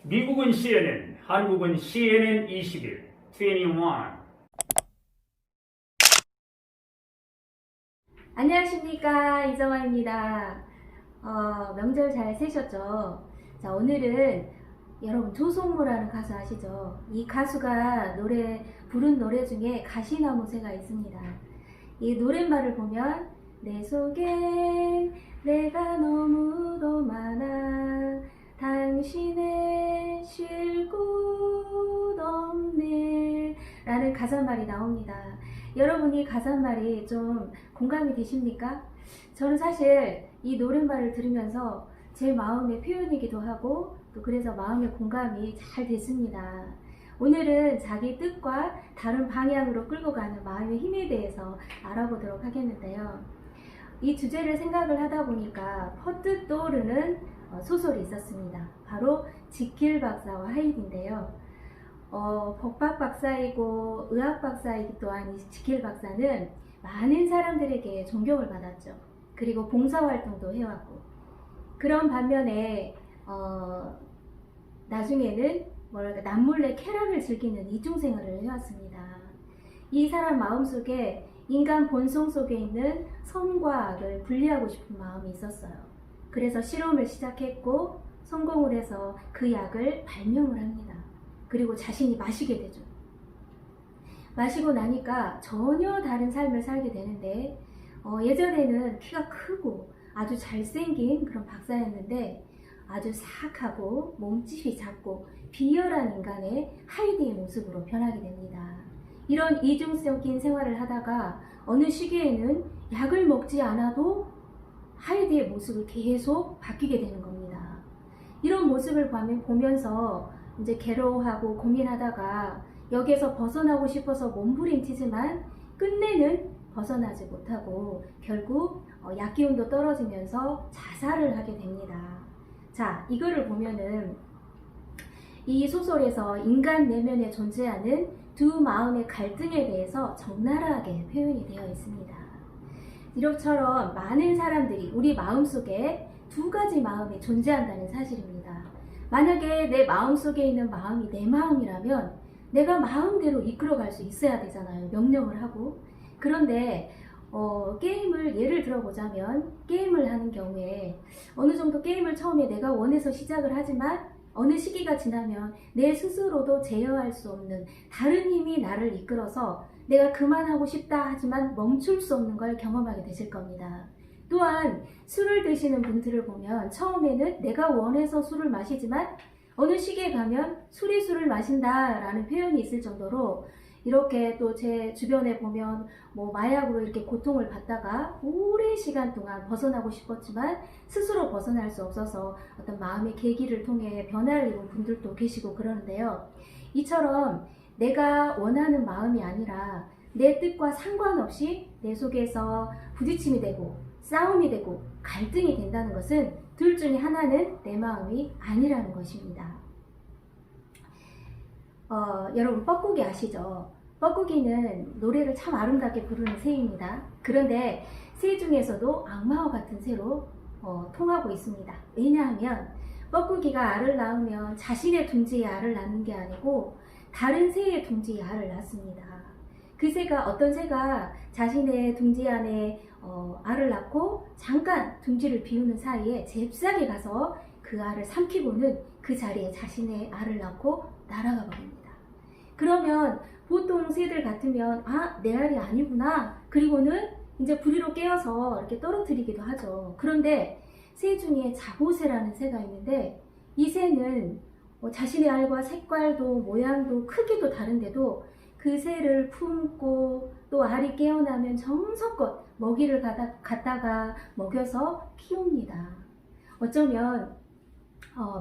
미국은 CNN, 한국은 CNN 21. 안녕하십니까, 이정아입니다. 명절 잘 새셨죠? 자, 오늘은 여러분 조성모라는 가수 아시죠? 이 가수가 부른 노래 중에 가시나무새가 있습니다. 이 노랫말을 보면 내 속엔 내가 너무도 많아 당신의 쉴 곳 없네 라는 가사말이 나옵니다. 여러분이 가사말이 좀 공감이 되십니까? 저는 사실 이 노랫말을 들으면서 제 마음의 표현이기도 하고 또 그래서 마음의 공감이 잘 됐습니다. 오늘은 자기 뜻과 다른 방향으로 끌고 가는 마음의 힘에 대해서 알아보도록 하겠는데요. 이 주제를 생각을 하다 보니까 퍼뜩 떠오르는 소설이 있었습니다. 바로 지킬 박사와 하이드인데요. 법학 박사이고 의학 박사이기도 한 이 지킬 박사는 많은 사람들에게 존경을 받았죠. 그리고 봉사활동도 해왔고, 그런 반면에 나중에는 남몰래 쾌락을 즐기는 이중생활을 해왔습니다. 이 사람 마음속에 인간 본성 속에 있는 선과 악을 분리하고 싶은 마음이 있었어요. 그래서 실험을 시작했고 성공을 해서 그 약을 발명을 합니다. 그리고 자신이 마시게 되죠. 마시고 나니까 전혀 다른 삶을 살게 되는데 예전에는 키가 크고 아주 잘생긴 그런 박사였는데 아주 사악하고 몸집이 작고 비열한 인간의 하이드의 모습으로 변하게 됩니다. 이런 이중적인 생활을 하다가 어느 시기에는 약을 먹지 않아도 하이드의 모습을 계속 바뀌게 되는 겁니다. 이런 모습을 보면서 이제 괴로워하고 고민하다가 여기에서 벗어나고 싶어서 몸부림치지만 끝내는 벗어나지 못하고 결국 약기운도 떨어지면서 자살을 하게 됩니다. 자, 이거를 보면은 이 소설에서 인간 내면에 존재하는 두 마음의 갈등에 대해서 적나라하게 표현이 되어 있습니다. 이렇처럼 많은 사람들이 우리 마음속에 두 가지 마음이 존재한다는 사실입니다. 만약에 내 마음속에 있는 마음이 내 마음이라면 내가 마음대로 이끌어갈 수 있어야 되잖아요. 명령을 하고. 그런데 게임을 예를 들어보자면 게임을 하는 경우에 어느 정도 게임을 처음에 내가 원해서 시작을 하지만 어느 시기가 지나면 내 스스로도 제어할 수 없는 다른 힘이 나를 이끌어서 내가 그만하고 싶다 하지만 멈출 수 없는 걸 경험하게 되실 겁니다. 또한 술을 드시는 분들을 보면 처음에는 내가 원해서 술을 마시지만 어느 시기에 가면 술이 술을 마신다 라는 표현이 있을 정도로 이렇게 또 제 주변에 보면 마약으로 이렇게 고통을 받다가 오랜 시간 동안 벗어나고 싶었지만 스스로 벗어날 수 없어서 어떤 마음의 계기를 통해 변화를 입은 분들도 계시고 그러는데요. 이처럼 내가 원하는 마음이 아니라 내 뜻과 상관없이 내 속에서 부딪힘이 되고 싸움이 되고 갈등이 된다는 것은 둘 중에 하나는 내 마음이 아니라는 것입니다. 여러분 뻐꾸기 아시죠? 뻐꾸기는 노래를 참 아름답게 부르는 새입니다. 그런데 새 중에서도 악마와 같은 새로 통하고 있습니다. 왜냐하면 뻐꾸기가 알을 낳으면 자신의 둥지에 알을 낳는 게 아니고 다른 새의 둥지에 알을 낳습니다. 그 새가 어떤 새가 자신의 둥지 안에 알을 낳고 잠깐 둥지를 비우는 사이에 잽싸게 가서 그 알을 삼키고는 그 자리에 자신의 알을 낳고 날아가 버립니다. 그러면 보통 새들 같으면 내 알이 아니구나 그리고는 이제 부리로 깨어서 이렇게 떨어뜨리기도 하죠. 그런데 새 중에 자보새라는 새가 있는데 이 새는 자신의 알과 색깔도 모양도 크기도 다른데도 그 새를 품고 또 알이 깨어나면 정성껏 먹이를 갖다가 먹여서 키웁니다. 어쩌면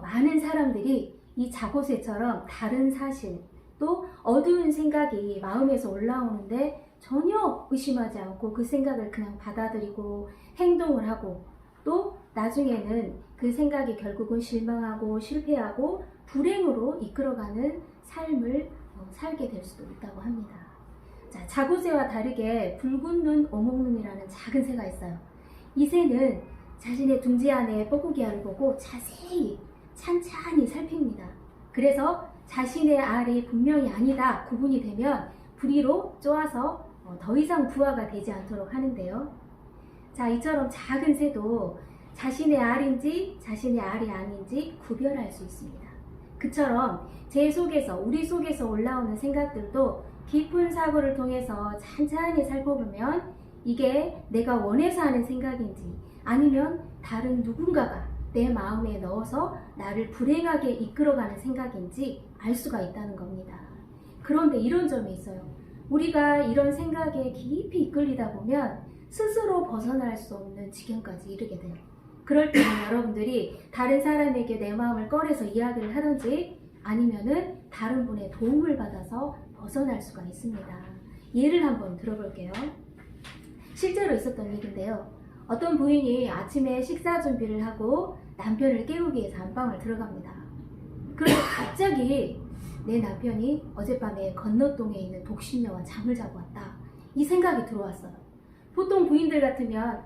많은 사람들이 이 자보새처럼 다른 사실 또 어두운 생각이 마음에서 올라오는데 전혀 의심하지 않고 그 생각을 그냥 받아들이고 행동을 하고 또 나중에는 그 생각이 결국은 실망하고 실패하고 불행으로 이끌어가는 삶을 살게 될 수도 있다고 합니다. 자, 자보새와 다르게 붉은 눈, 오목눈이라는 작은 새가 있어요. 이 새는 자신의 둥지 안에 뻐꾸기알을 보고 자세히 찬찬히 살핍니다. 그래서 자신의 알이 분명히 아니다 구분이 되면 부리로 쪼아서 더 이상 부화가 되지 않도록 하는데요. 자, 이처럼 작은 새도 자신의 알인지 자신의 알이 아닌지 구별할 수 있습니다. 그처럼 우리 속에서 올라오는 생각들도 깊은 사고를 통해서 찬찬히 살펴보면 이게 내가 원해서 하는 생각인지 아니면 다른 누군가가 내 마음에 넣어서 나를 불행하게 이끌어가는 생각인지 알 수가 있다는 겁니다. 그런데 이런 점이 있어요. 우리가 이런 생각에 깊이 이끌리다 보면 스스로 벗어날 수 없는 지경까지 이르게 돼요. 그럴 때는 여러분들이 다른 사람에게 내 마음을 꺼내서 이야기를 하든지 아니면은 다른 분의 도움을 받아서 벗어날 수가 있습니다. 예를 한번 들어볼게요. 실제로 있었던 일인데요. 어떤 부인이 아침에 식사 준비를 하고 남편을 깨우기 위해서 안방을 들어갑니다. 그런데 갑자기 내 남편이 어젯밤에 건너동에 있는 독신녀와 잠을 자고 왔다. 이 생각이 들어왔어요. 보통 부인들 같으면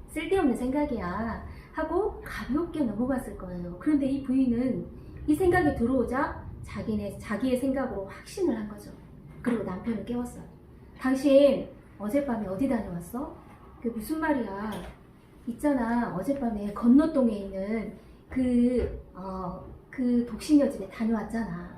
쓸데없는 생각이야 하고 가볍게 넘어갔을 거예요. 그런데 이 부인은 이 생각이 들어오자 자기의 생각으로 확신을 한 거죠. 그리고 남편을 깨웠어요. 당신 어젯밤에 어디 다녀왔어? 그게 무슨 말이야? 있잖아, 어젯밤에 건너동에 있는 그 독신녀 집에 다녀왔잖아.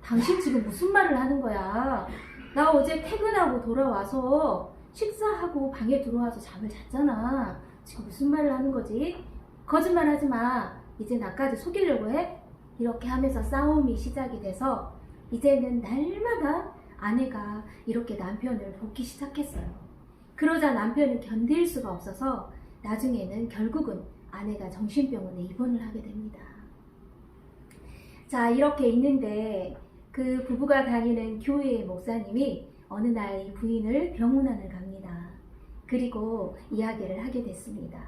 당신 지금 무슨 말을 하는 거야? 나 어제 퇴근하고 돌아와서 식사하고 방에 들어와서 잠을 잤잖아. 지금 무슨 말을 하는 거지? 거짓말 하지 마. 이제 나까지 속이려고 해? 이렇게 하면서 싸움이 시작이 돼서 이제는 날마다 아내가 이렇게 남편을 돕기 시작했어요. 그러자 남편은 견딜 수가 없어서 나중에는 결국은 아내가 정신병원에 입원을 하게 됩니다. 자, 이렇게 있는데 그 부부가 다니는 교회의 목사님이 어느 날 이 부인을 병원안을 갑니다. 그리고 이야기를 하게 됐습니다.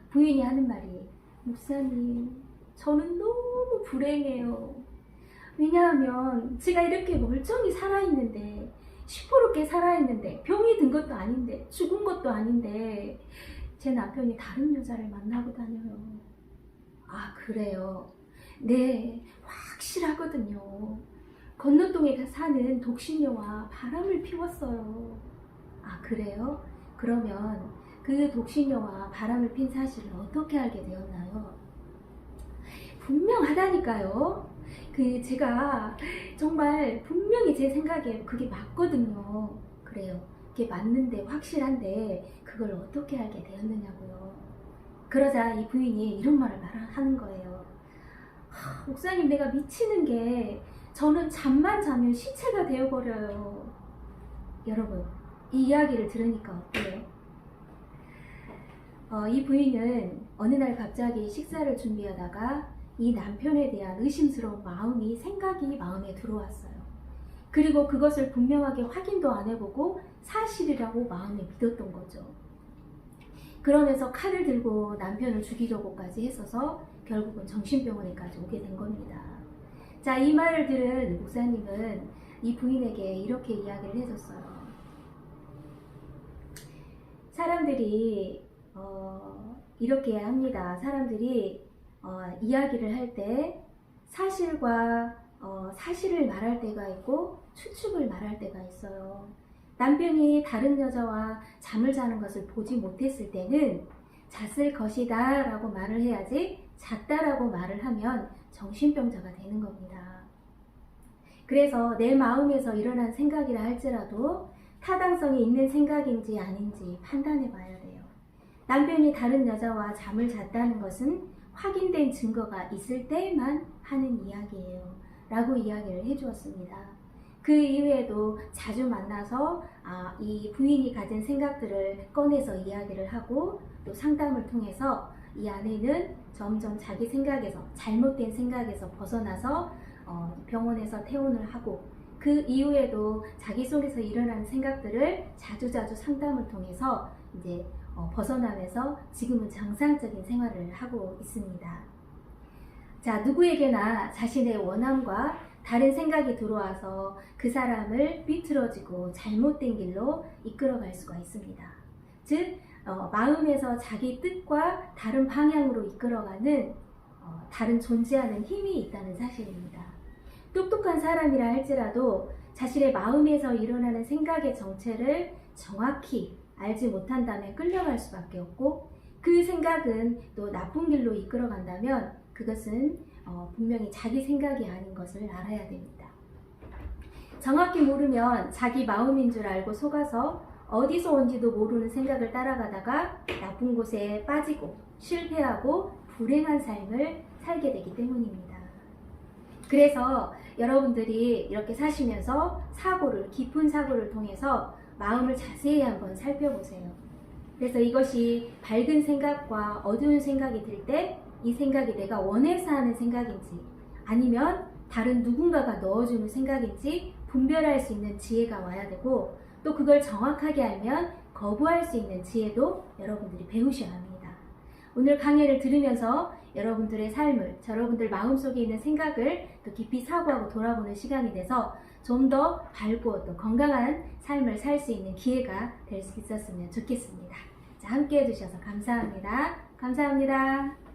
부인이 하는 말이, 목사님, 저는 너무 불행해요. 왜냐하면 제가 이렇게 멀쩡히 살아있는데, 시퍼렇게 살아있는데, 병이 든 것도 아닌데, 죽은 것도 아닌데 제 남편이 다른 여자를 만나고 다녀요. 아, 그래요? 네, 확실하거든요. 건너동에 사는 독신녀와 바람을 피웠어요. 아, 그래요? 그러면 그 독신녀와 바람을 핀 사실을 어떻게 알게 되었나요? 분명하다니까요. 제가 정말 분명히 제 생각에 그게 맞거든요. 그래요. 그게 맞는데 확실한데 그걸 어떻게 알게 되었느냐고요. 그러자 이 부인이 이런 말을 하는 거예요. 목사님, 내가 미치는 게 저는 잠만 자면 시체가 되어버려요. 여러분, 이 이야기를 들으니까 어때요? 이 부인은 어느 날 갑자기 식사를 준비하다가 이 남편에 대한 의심스러운 생각이 마음에 들어왔어요. 그리고 그것을 분명하게 확인도 안 해보고 사실이라고 마음에 믿었던 거죠. 그러면서 칼을 들고 남편을 죽이려고까지 했어서 결국은 정신병원에까지 오게 된 겁니다. 자, 이 말을 들은 목사님은 이 부인에게 이렇게 이야기를 해줬어요. 사람들이 이렇게 합니다. 사람들이 이야기를 할 때 사실을 말할 때가 있고 추측을 말할 때가 있어요. 남편이 다른 여자와 잠을 자는 것을 보지 못했을 때는 잤을 것이다 라고 말을 해야지, 잤다라고 말을 하면 정신병자가 되는 겁니다. 그래서 내 마음에서 일어난 생각이라 할지라도 타당성이 있는 생각인지 아닌지 판단해 봐야 돼요. 남편이 다른 여자와 잠을 잤다는 것은 확인된 증거가 있을 때만 하는 이야기예요 라고 이야기를 해주었습니다. 그 이후에도 자주 만나서 이 부인이 가진 생각들을 꺼내서 이야기를 하고 또 상담을 통해서 이 아내는 점점 자기 생각에서, 잘못된 생각에서 벗어나서 병원에서 퇴원을 하고, 그 이후에도 자기 속에서 일어나는 생각들을 자주자주 상담을 통해서 이제 벗어나면서 지금은 정상적인 생활을 하고 있습니다. 자, 누구에게나 자신의 원함과 다른 생각이 들어와서 그 사람을 비틀어지고 잘못된 길로 이끌어갈 수가 있습니다. 즉, 마음에서 자기 뜻과 다른 방향으로 이끌어가는 다른 존재하는 힘이 있다는 사실입니다. 똑똑한 사람이라 할지라도 자신의 마음에서 일어나는 생각의 정체를 정확히 알지 못한다면 끌려갈 수밖에 없고, 그 생각은 또 나쁜 길로 이끌어간다면 그것은 분명히 자기 생각이 아닌 것을 알아야 됩니다. 정확히 모르면 자기 마음인 줄 알고 속아서 어디서 온지도 모르는 생각을 따라가다가 나쁜 곳에 빠지고 실패하고 불행한 삶을 살게 되기 때문입니다. 그래서 여러분들이 이렇게 사시면서 깊은 사고를 통해서 마음을 자세히 한번 살펴보세요. 그래서 이것이 밝은 생각과 어두운 생각이 들 때 이 생각이 내가 원해서 하는 생각인지 아니면 다른 누군가가 넣어주는 생각인지 분별할 수 있는 지혜가 와야 되고, 또 그걸 정확하게 알면 거부할 수 있는 지혜도 여러분들이 배우셔야 합니다. 오늘 강의를 들으면서 여러분들의 삶을, 여러분들 마음속에 있는 생각을 또 깊이 사고하고 돌아보는 시간이 돼서 좀 더 밝고 또 건강한 삶을 살 수 있는 기회가 될 수 있었으면 좋겠습니다. 자, 함께 해주셔서 감사합니다. 감사합니다.